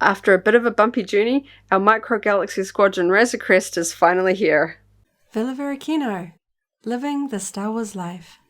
After a bit of a bumpy journey, our Micro Galaxy Squadron Razor Crest is finally here. Varykino, living the Star Wars life.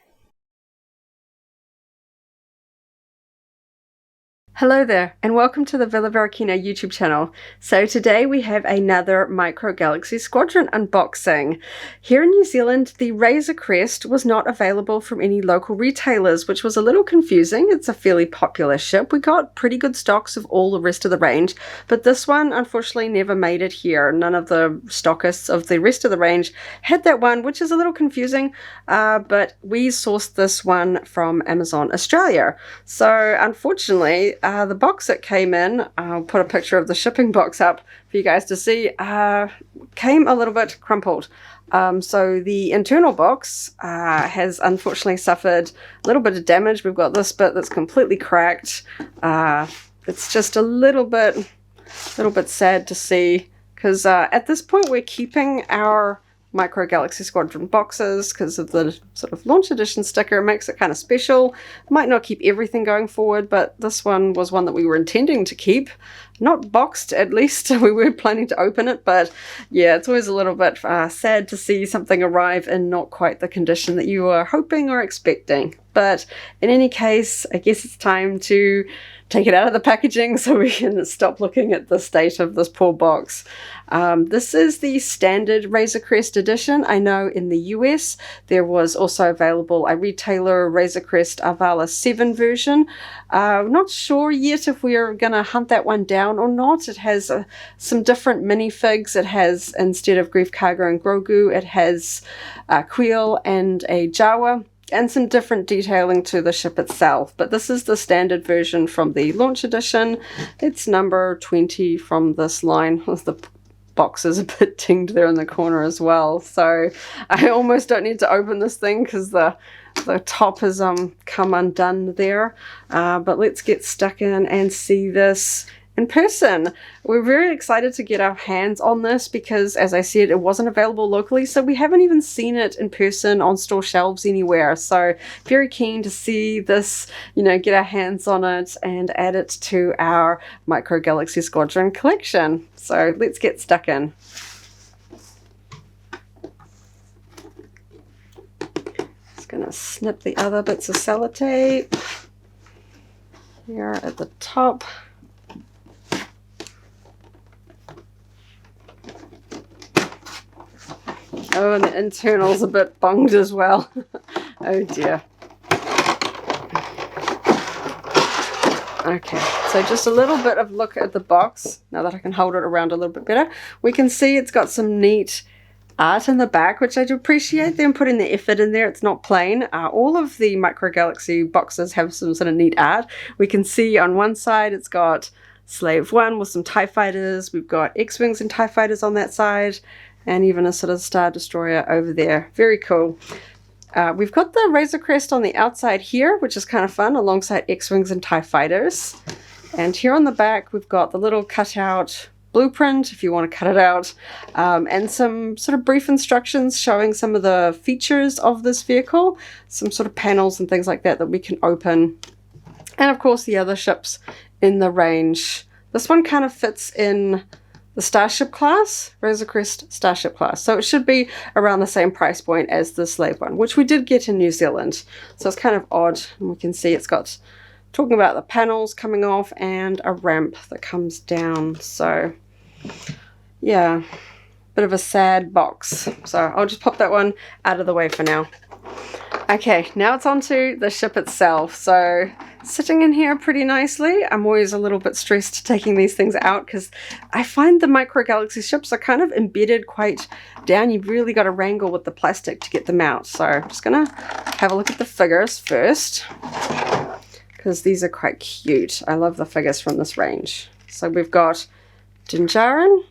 Hello there, and welcome to the Varykino YouTube channel. So today we have another Micro Galaxy Squadron unboxing. Here in New Zealand, the Razor Crest was not available from any local retailers, which was a little confusing. It's a fairly popular ship. We got pretty good stocks of all the rest of the range, but this one unfortunately never made it here. None of the stockists of the rest of the range had that one, which is a little confusing, but we sourced this one from Amazon Australia. So unfortunately, the box that came in, I'll put a picture of the shipping box up for you guys to see, came a little bit crumpled. So the internal box has unfortunately suffered a little bit of damage. We've got this bit that's completely cracked. It's just a little bit sad to see, because at this point we're keeping our Micro Galaxy Squadron boxes because of the sort of launch edition sticker. It makes it kind of special. Might not keep everything going forward, but this one was one that we were intending to keep. Not boxed, at least. We were planning to open it, but yeah, it's always a little bit sad to see something arrive in not quite the condition that you were hoping or expecting. But in any case, I guess it's time to take it out of the packaging so we can stop looking at the state of this poor box. This is the standard Razor Crest edition. I know in the US there was also available a retailer Razor Crest Avala 7 version. Not sure yet if we're going to hunt that one down or not. It has some different minifigs. It has, instead of Greef Karga and Grogu, it has Quill and a Jawa, and some different detailing to the ship itself. But this is the standard version from the launch edition. It's number 20 from this line. The box is a bit dinged there in the corner as well. So I almost don't need to open this thing because the top has come undone there. But let's get stuck in and see this in person. We're very excited to get our hands on this because, as I said, it wasn't available locally, so we haven't even seen it in person on store shelves anywhere. So very keen to see this, get our hands on it and add it to our Micro Galaxy Squadron collection. So let's get stuck in. Just gonna snip the other bits of sellotape here at the top. Oh, and the internal's a bit bunged as well. Oh dear. Okay, so just a little bit of look at the box. Now that I can hold it around a little bit better, we can see it's got some neat art in the back, which I do appreciate them putting the effort in there. It's not plain. All of the Micro Galaxy boxes have some sort of neat art. We can see on one side it's got Slave 1 with some TIE fighters. We've got X-Wings and TIE fighters on that side, and even a sort of Star Destroyer over there. Very cool. We've got the Razor Crest on the outside here, which is kind of fun, alongside X-Wings and TIE fighters. And here on the back, we've got the little cutout blueprint, if you want to cut it out, and some sort of brief instructions showing some of the features of this vehicle, some sort of panels and things like that that we can open. And of course, the other ships in the range. This one kind of fits in the Starship Class, Razor Crest Starship Class. So it should be around the same price point as the Slave one, which we did get in New Zealand. So it's kind of odd. And we can see it's got, talking about the panels coming off and a ramp that comes down. So yeah, bit of a sad box. So I'll just pop that one out of the way for now. Okay, now it's on to the ship itself. So sitting in here pretty nicely. I'm always a little bit stressed taking these things out because I find the Micro Galaxy ships are kind of embedded quite down. You've really got to wrangle with the plastic to get them out. So I'm just going to have a look at the figures first, because these are quite cute. I love the figures from this range. So we've got Din Djarin,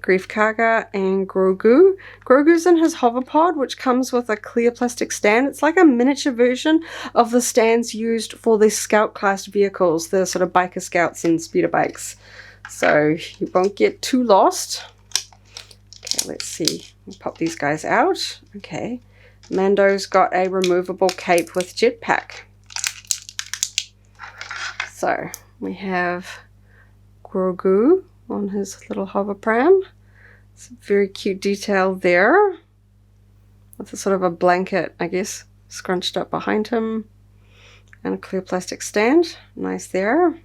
Greef Karga, and Grogu. Grogu's in his hoverpod, which comes with a clear plastic stand. It's like a miniature version of the stands used for the scout class vehicles, the sort of biker scouts and speeder bikes. So you won't get too lost. Okay, let's see. We'll pop these guys out. Okay. Mando's got a removable cape with jetpack. So we have Grogu on his little hover pram. It's a very cute detail there. With a sort of a blanket, I guess, scrunched up behind him. And a clear plastic stand. Nice there.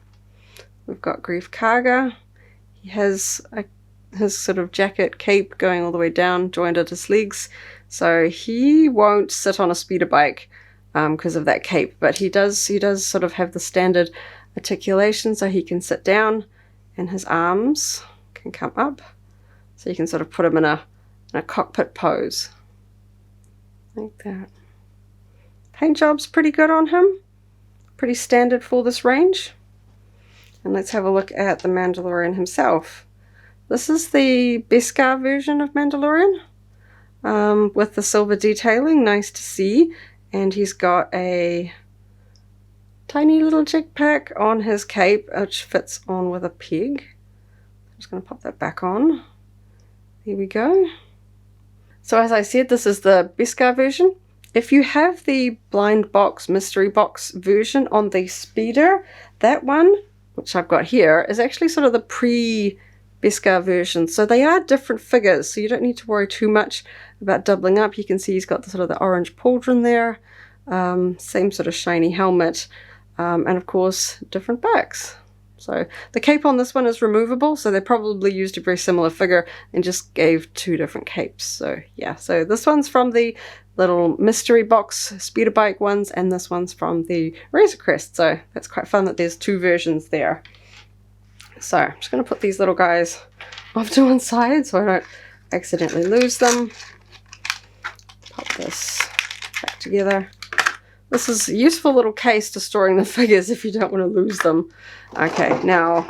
We've got Greef Karga. He has his sort of jacket cape going all the way down, joined at his legs. So he won't sit on a speeder bike because of that cape, but he does sort of have the standard articulation, so he can sit down and his arms can come up. So you can sort of put him in a cockpit pose. Like that. Paint job's pretty good on him. Pretty standard for this range. And let's have a look at the Mandalorian himself. This is the Beskar version of Mandalorian with the silver detailing. Nice to see. And he's got a tiny little jetpack on his cape, which fits on with a peg. I'm just going to pop that back on. There we go. So as I said, this is the Beskar version. If you have the blind box, mystery box version on the speeder, that one, which I've got here, is actually sort of the pre-Beskar version. So they are different figures, so you don't need to worry too much about doubling up. You can see he's got the sort of the orange pauldron there, same sort of shiny helmet, and of course different backs. So the cape on this one is removable, so they probably used a very similar figure and just gave two different capes. So yeah, so this one's from the little mystery box speeder bike ones, and this one's from the Razor Crest. So that's quite fun that there's two versions there. So I'm just going to put these little guys off to one side so I don't accidentally lose them. Pop this back together. This is a useful little case to storing the figures if you don't want to lose them. Okay, now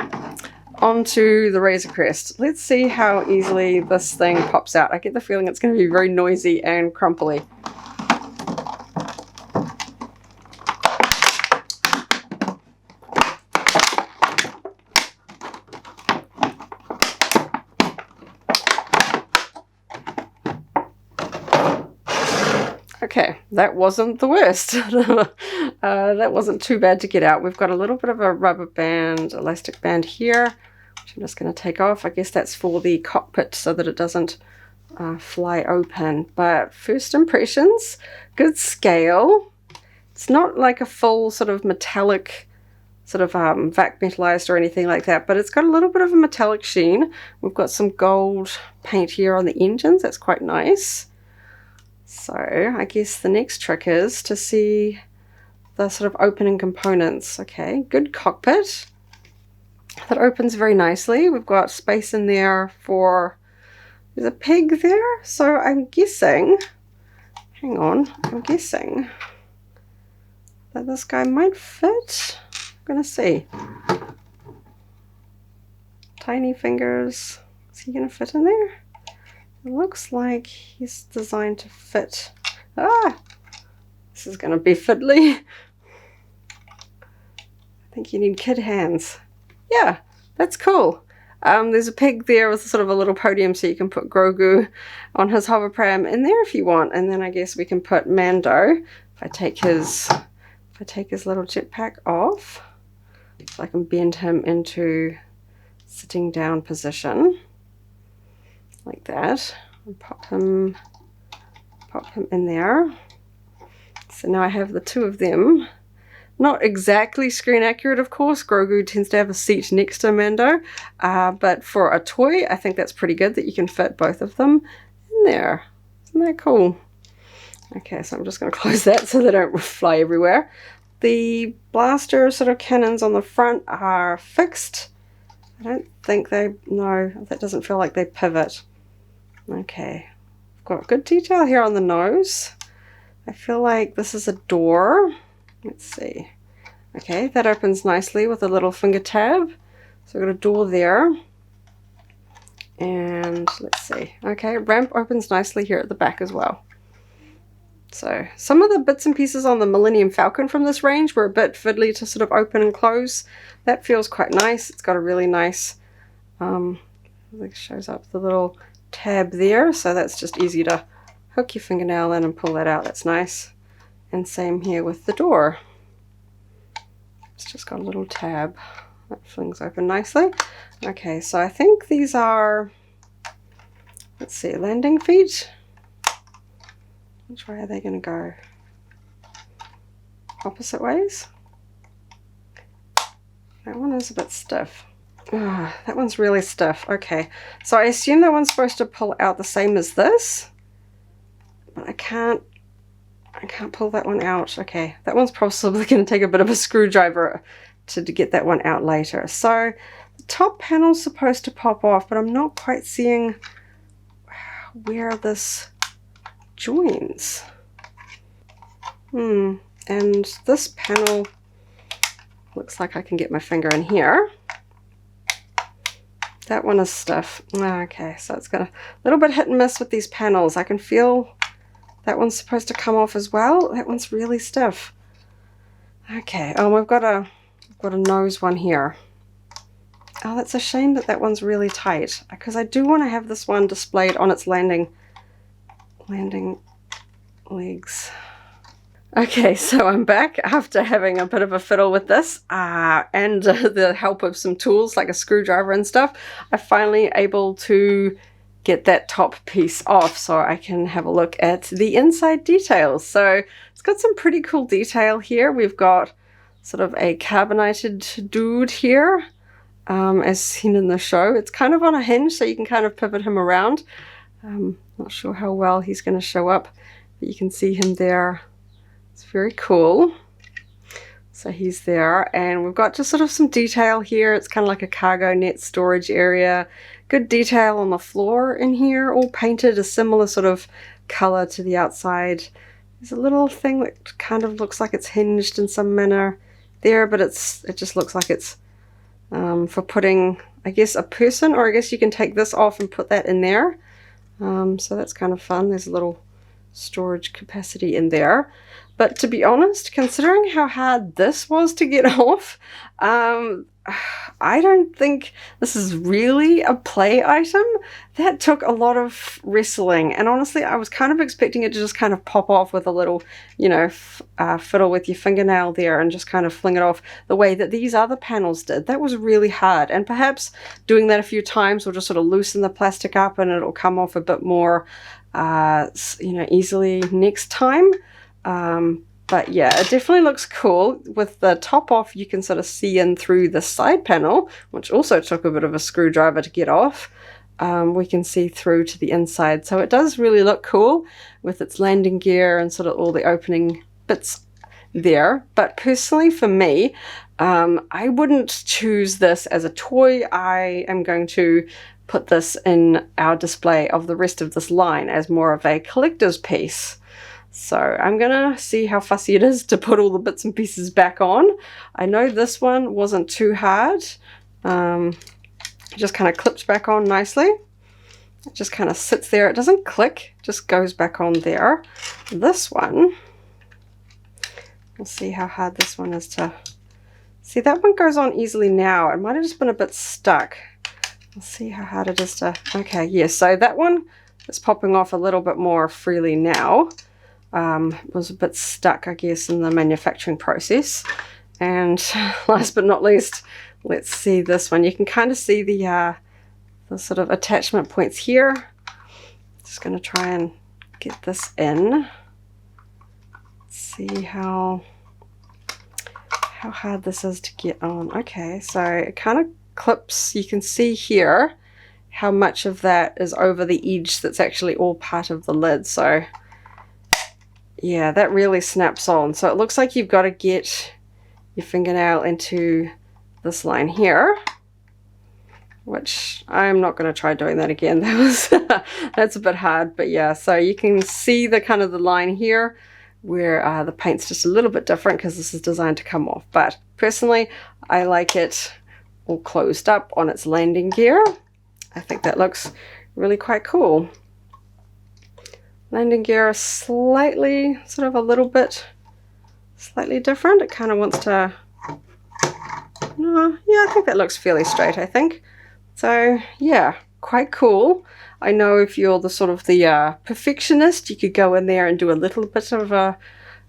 onto the Razor Crest. Let's see how easily this thing pops out. I get the feeling it's going to be very noisy and crumply. Okay, that wasn't the worst. That wasn't too bad to get out. We've got a little bit of a rubber band, elastic band here, which I'm just going to take off. I guess that's for the cockpit so that it doesn't fly open. But first impressions, good scale. It's not like a full sort of metallic, sort of vac metallized or anything like that, but it's got a little bit of a metallic sheen. We've got some gold paint here on the engines. That's quite nice. So I guess the next trick is to see the sort of opening components. Okay, good cockpit. That opens very nicely. We've got space in there for, there's a peg there. So I'm guessing, hang on, I'm guessing that this guy might fit. I'm gonna see. Tiny fingers. Is he gonna fit in there? It looks like he's designed to fit. Ah! This is going to be fiddly. I think you need kid hands. Yeah, that's cool. There's a peg there with sort of a little podium so you can put Grogu on his hover pram in there if you want. And then I guess we can put Mando. If I take his little jetpack off, so I can bend him into sitting down position. Like that, and pop him in there. So now I have the two of them. Not exactly screen accurate, of course. Grogu tends to have a seat next to Mando, but for a toy, I think that's pretty good that you can fit both of them in there. Isn't that cool? Okay, so I'm just going to close that so they don't fly everywhere. The blaster sort of cannons on the front are fixed. I don't think they, no, that doesn't feel like they pivot. Okay, I've got good detail here on the nose. I feel like this is a door. Let's see. Okay, that opens nicely with a little finger tab. So we've got a door there. And let's see. Okay, ramp opens nicely here at the back as well. So some of the bits and pieces on the Millennium Falcon from this range were a bit fiddly to sort of open and close. That feels quite nice. It's got a really nice, it shows up the little tab there, so that's just easy to hook your fingernail in and pull that out. That's nice. And same here with the door. It's just got a little tab that flings open nicely. Okay, so I think these are, let's see, landing feet. Which way are they going to go? Opposite ways? That one is a bit stiff. Oh, that one's really stiff. Okay, so I assume that one's supposed to pull out the same as this, but I can't pull that one out. Okay, that one's probably going to take a bit of a screwdriver to get that one out later. So the top panel's supposed to pop off, but I'm not quite seeing where this joins. And this panel looks like I can get my finger in here. That one is stiff. Okay, so it's got a little bit hit and miss with these panels. I can feel that one's supposed to come off as well. That one's really stiff. Okay, oh, we've got a nose one here. Oh, that's a shame that that one's really tight, because I do want to have this one displayed on its landing legs. Okay, so I'm back after having a bit of a fiddle with this and the help of some tools like a screwdriver and stuff. I'm finally able to get that top piece off so I can have a look at the inside details. So it's got some pretty cool detail here. We've got sort of a carbonated dude here, as seen in the show. It's kind of on a hinge, so you can kind of pivot him around. Not sure how well he's going to show up, but you can see him there. It's very cool. So he's there, and we've got just sort of some detail here. It's kind of like a cargo net storage area. Good detail on the floor in here, all painted a similar sort of color to the outside. There's a little thing that kind of looks like it's hinged in some manner there, but it just looks like it's for putting, I guess, a person, or I guess you can take this off and put that in there. So that's kind of fun. There's a little storage capacity in there. But to be honest, considering how hard this was to get off, I don't think this is really a play item. That took a lot of wrestling, and honestly I was kind of expecting it to just kind of pop off with a little, you know, fiddle with your fingernail there and just kind of fling it off the way that these other panels did. That was really hard, and perhaps doing that a few times will just sort of loosen the plastic up and it'll come off a bit more you know, easily next time. But yeah, it definitely looks cool. With the top off, you can sort of see in through the side panel, which also took a bit of a screwdriver to get off. We can see through to the inside. So it does really look cool with its landing gear and sort of all the opening bits there. But personally for me, I wouldn't choose this as a toy. I am going to put this in our display of the rest of this line as more of a collector's piece. So I'm gonna see how fussy it is to put all the bits and pieces back on. I know this one wasn't too hard. It just kind of clips back on nicely. It just kind of sits there. It doesn't click, it just goes back on there. This one, we'll see how hard this one is to... See, that one goes on easily now. It might have just been a bit stuck. We'll see how hard it is to... Okay, yeah, so that one is popping off a little bit more freely now. Was a bit stuck, I guess, in the manufacturing process. And last but not least, let's see this one. You can kind of see the sort of attachment points here. Just going to try and get this in. See how hard this is to get on. Okay, so it kind of clips. You can see here how much of that is over the edge that's actually all part of the lid. So yeah, that really snaps on. So it looks like you've got to get your fingernail into this line here, which I'm not going to try doing that again. That was that's a bit hard, but yeah, so you can see the kind of the line here where the paint's just a little bit different because this is designed to come off. But personally, I like it all closed up on its landing gear. I think that looks really quite cool. Landing gear is slightly, sort of a little bit slightly different. It kind of wants to, no, yeah, I think that looks fairly straight, I think. So yeah, quite cool. I know if you're the sort of the perfectionist, you could go in there and do a little bit of a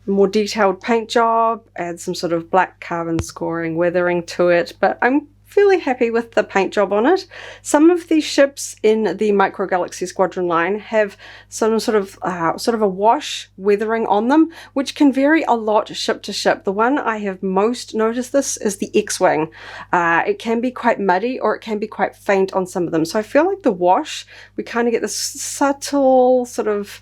more detailed paint job, add some sort of black carbon scoring, weathering to it, but I'm fairly happy with the paint job on it. Some of the ships in the Micro Galaxy Squadron line have some sort of a wash weathering on them, which can vary a lot ship to ship. The one I have most noticed this is the X-Wing. It can be quite muddy or it can be quite faint on some of them. So I feel like the wash, we kind of get this subtle sort of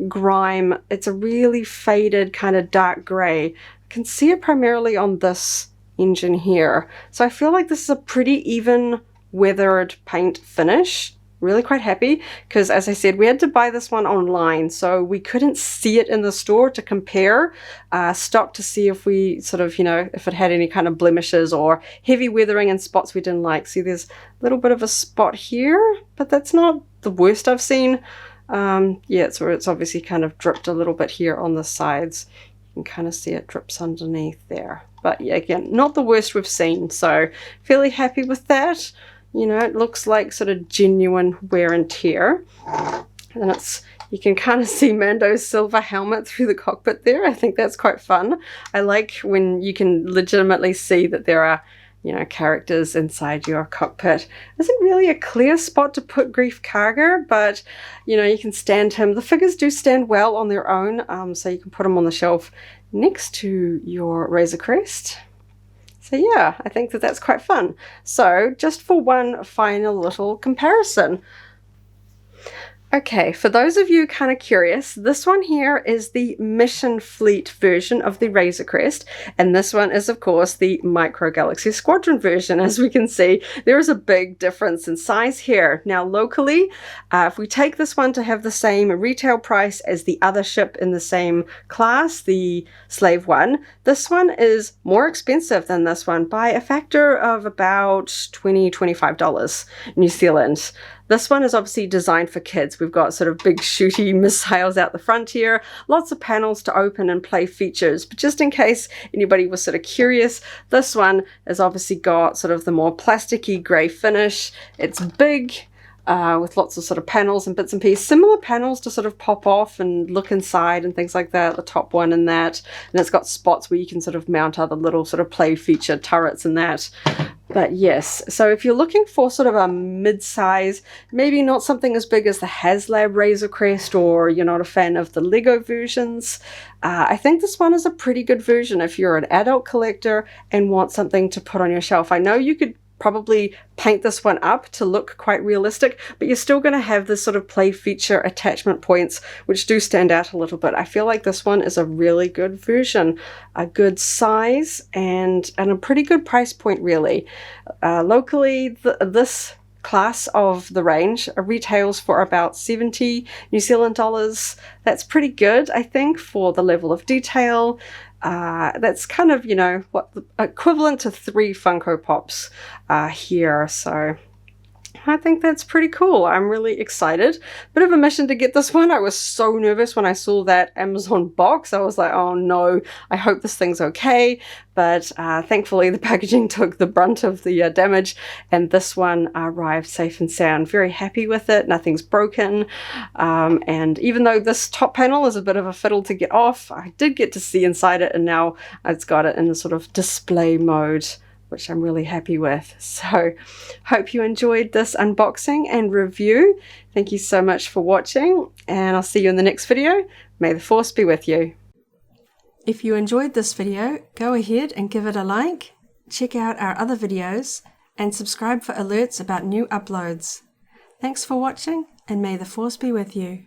grime. It's a really faded kind of dark gray. I can see it primarily on this engine here. So I feel like this is a pretty even weathered paint finish. Really quite happy because, as I said, we had to buy this one online, so we couldn't see it in the store to compare stock to see if we sort of, if it had any kind of blemishes or heavy weathering in spots we didn't like. See, there's a little bit of a spot here, but that's not the worst I've seen. Yeah, it's where it's obviously kind of dripped a little bit here on the sides. You can kind of see it drips underneath there. But yeah, again, not the worst we've seen, so fairly happy with that. It looks like sort of genuine wear and tear. And you can kind of see Mando's silver helmet through the cockpit there. I think that's quite fun. I like when you can legitimately see that there are, characters inside your cockpit. Isn't really a clear spot to put Grief Karga, but, you can stand him. The figures do stand well on their own, so you can put them on the shelf next to your Razor Crest. So yeah, I think that's quite fun. So just for one final little comparison. Okay, for those of you kind of curious, this one here is the Mission Fleet version of the Razor Crest, and this one is, of course, the Micro Galaxy Squadron version. As we can see, there is a big difference in size here. Now, locally, if we take this one to have the same retail price as the other ship in the same class, the Slave one, this one is more expensive than this one by a factor of about $25 New Zealand. This one is obviously designed for kids. We've got sort of big shooty missiles out the front here, lots of panels to open and play features. But just in case anybody was sort of curious, this one has obviously got sort of the more plasticky grey finish. It's big, with lots of sort of panels and bits and pieces. Similar panels to sort of pop off and look inside and things like that, the top one and that. And it's got spots where you can sort of mount other little sort of play feature turrets and that. But yes, so if you're looking for sort of a mid-size, maybe not something as big as the HasLab Razor Crest, or you're not a fan of the Lego versions, I think this one is a pretty good version if you're an adult collector and want something to put on your shelf. I know you could probably paint this one up to look quite realistic, but you're still going to have this sort of play feature attachment points which do stand out a little bit. I feel like this one is a really good version, a good size and a pretty good price point really. Locally, this class of the range retails for about 70 New Zealand dollars. That's pretty good, I think, for the level of detail. That's kind of, what equivalent to 3 Funko Pops here. So I think that's pretty cool. I'm really excited. Bit of a mission to get this one. I was so nervous when I saw that Amazon box. I was like, oh no, I hope this thing's okay. But thankfully the packaging took the brunt of the damage, and this one arrived safe and sound. Very happy with it. Nothing's broken. And even though this top panel is a bit of a fiddle to get off, I did get to see inside it, and now it's got it in a sort of display mode, which I'm really happy with. So hope you enjoyed this unboxing and review. Thank you so much for watching, and I'll see you in the next video. May the Force be with you. If you enjoyed this video, go ahead and give it a like, check out our other videos, and subscribe for alerts about new uploads. Thanks for watching, and may the Force be with you.